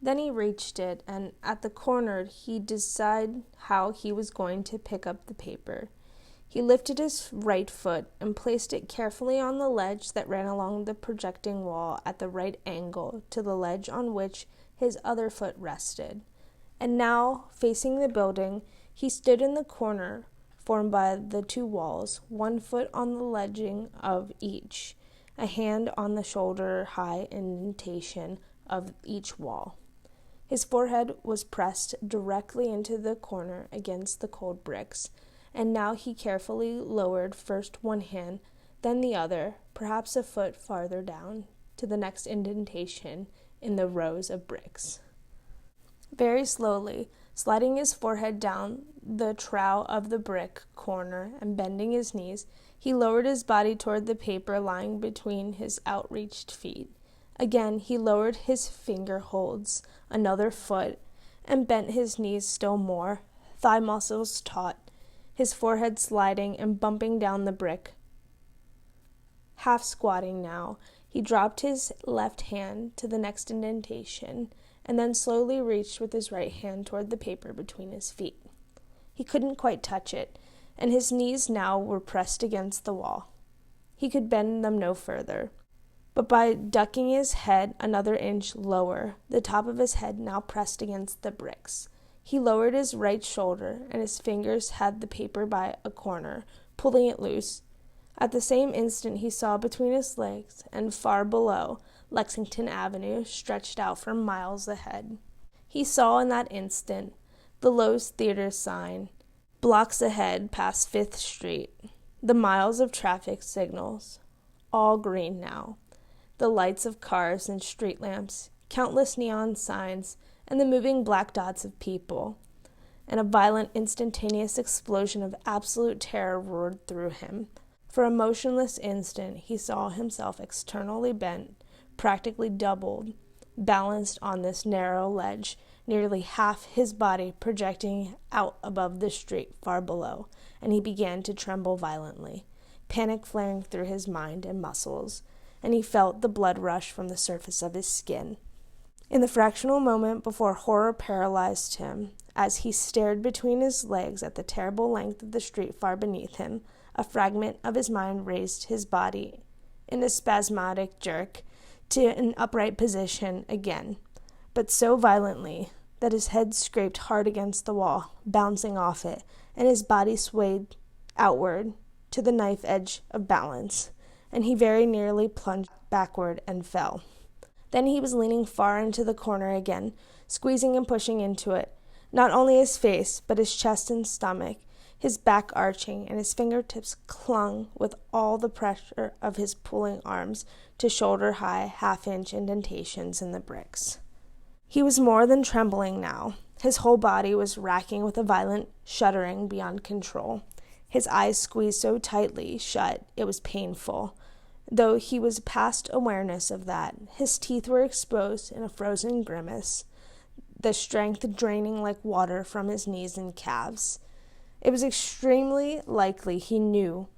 Then he reached it, and at the corner he decided how he was going to pick up the paper. He lifted his right foot and placed it carefully on the ledge that ran along the projecting wall at the right angle to the ledge on which his other foot rested. And now, facing the building, he stood in the corner formed by the two walls, one foot on the ledging of each, a hand on the shoulder-high indentation of each wall. His forehead was pressed directly into the corner against the cold bricks, and now he carefully lowered first one hand, then the other, perhaps a foot farther down, to the next indentation in the rows of bricks. Very slowly, sliding his forehead down the trough of the brick corner and bending his knees, he lowered his body toward the paper lying between his outreached feet. Again he lowered his finger holds another foot and bent his knees still more, thigh muscles taut, his forehead sliding and bumping down the brick. Half squatting now, he dropped his left hand to the next indentation and then slowly reached with his right hand toward the paper between his feet. He couldn't quite touch it, and his knees now were pressed against the wall. He could bend them no further. But by ducking his head another inch lower, the top of his head now pressed against the bricks, he lowered his right shoulder, and his fingers had the paper by a corner, pulling it loose. At the same instant he saw between his legs, and far below, Lexington Avenue stretched out for miles ahead. He saw in that instant the Loew's Theater sign, blocks ahead past Fifth Street, the miles of traffic signals, all green now, the lights of cars and street lamps, countless neon signs, and the moving black dots of people, and a violent, instantaneous explosion of absolute terror roared through him. For a motionless instant he saw himself externally bent, practically doubled, balanced on this narrow ledge, nearly half his body projecting out above the street far below, and he began to tremble violently, panic flaring through his mind and muscles, and he felt the blood rush from the surface of his skin. In the fractional moment before horror paralyzed him, as he stared between his legs at the terrible length of the street far beneath him, a fragment of his mind raised his body in a spasmodic jerk to an upright position again, but so violently that his head scraped hard against the wall, bouncing off it, and his body swayed outward to the knife edge of balance, and he very nearly plunged backward and fell. Then he was leaning far into the corner again, squeezing and pushing into it, not only his face, but his chest and stomach, his back arching, and his fingertips clung with all the pressure of his pulling arms to shoulder-high, half-inch indentations in the bricks. He was more than trembling now. His whole body was racking with a violent shuddering beyond control. His eyes squeezed so tightly shut it was painful. Though he was past awareness of that, his teeth were exposed in a frozen grimace, the strength draining like water from his knees and calves. It was extremely likely, he knew,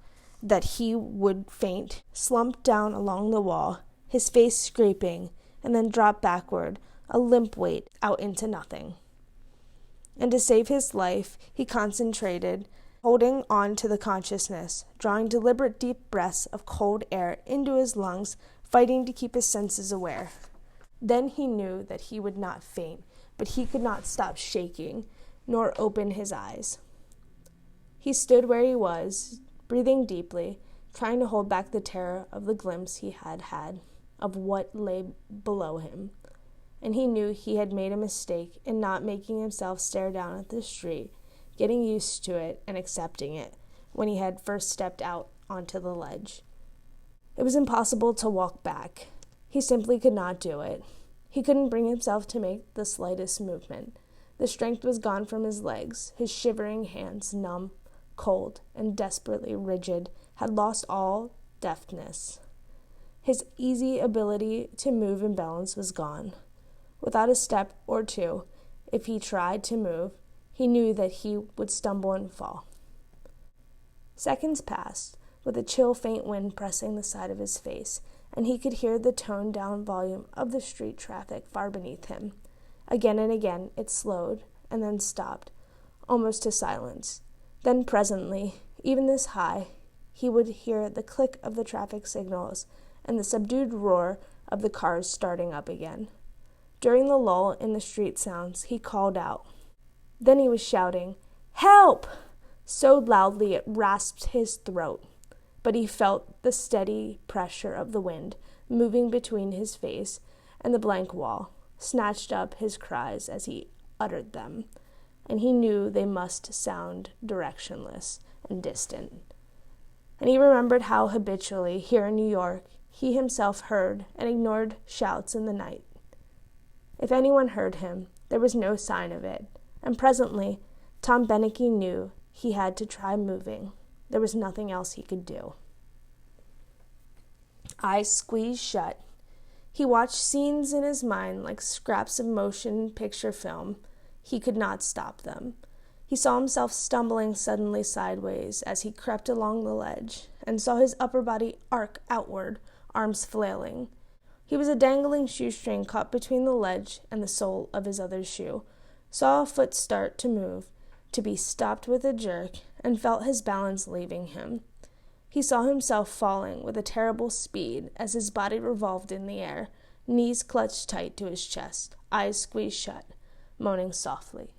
that he would faint, slump down along the wall, his face scraping, and then drop backward, a limp weight, out into nothing. And to save his life, he concentrated, holding on to the consciousness, drawing deliberate deep breaths of cold air into his lungs, fighting to keep his senses aware. Then he knew that he would not faint, but he could not stop shaking, nor open his eyes. He stood where he was, breathing deeply, trying to hold back the terror of the glimpse he had had of what lay below him. And he knew he had made a mistake in not making himself stare down at the street, getting used to it and accepting it when he had first stepped out onto the ledge. It was impossible to walk back. He simply could not do it. He couldn't bring himself to make the slightest movement. The strength was gone from his legs. His shivering hands, numb, cold, and desperately rigid, had lost all deftness. His easy ability to move and balance was gone. Without a step or two, if he tried to move, he knew that he would stumble and fall. Seconds passed, with a chill faint wind pressing the side of his face, and he could hear the toned-down volume of the street traffic far beneath him. Again and again it slowed, and then stopped, almost to silence. Then presently, even this high, he would hear the click of the traffic signals and the subdued roar of the cars starting up again. During the lull in the street sounds, he called out. Then he was shouting, "Help!" so loudly it rasped his throat, but he felt the steady pressure of the wind moving between his face and the blank wall, snatched up his cries as he uttered them, and he knew they must sound directionless and distant. And he remembered how habitually, here in New York, he himself heard and ignored shouts in the night. If anyone heard him, there was no sign of it, and presently Tom Beneke knew he had to try moving. There was nothing else he could do. Eyes squeezed shut, he watched scenes in his mind like scraps of motion picture film. He could not stop them. He saw himself stumbling suddenly sideways as he crept along the ledge, and saw his upper body arc outward, arms flailing. He was a dangling shoestring caught between the ledge and the sole of his other shoe, saw a foot start to move, to be stopped with a jerk, and felt his balance leaving him. He saw himself falling with a terrible speed as his body revolved in the air, knees clutched tight to his chest, eyes squeezed shut, moaning softly.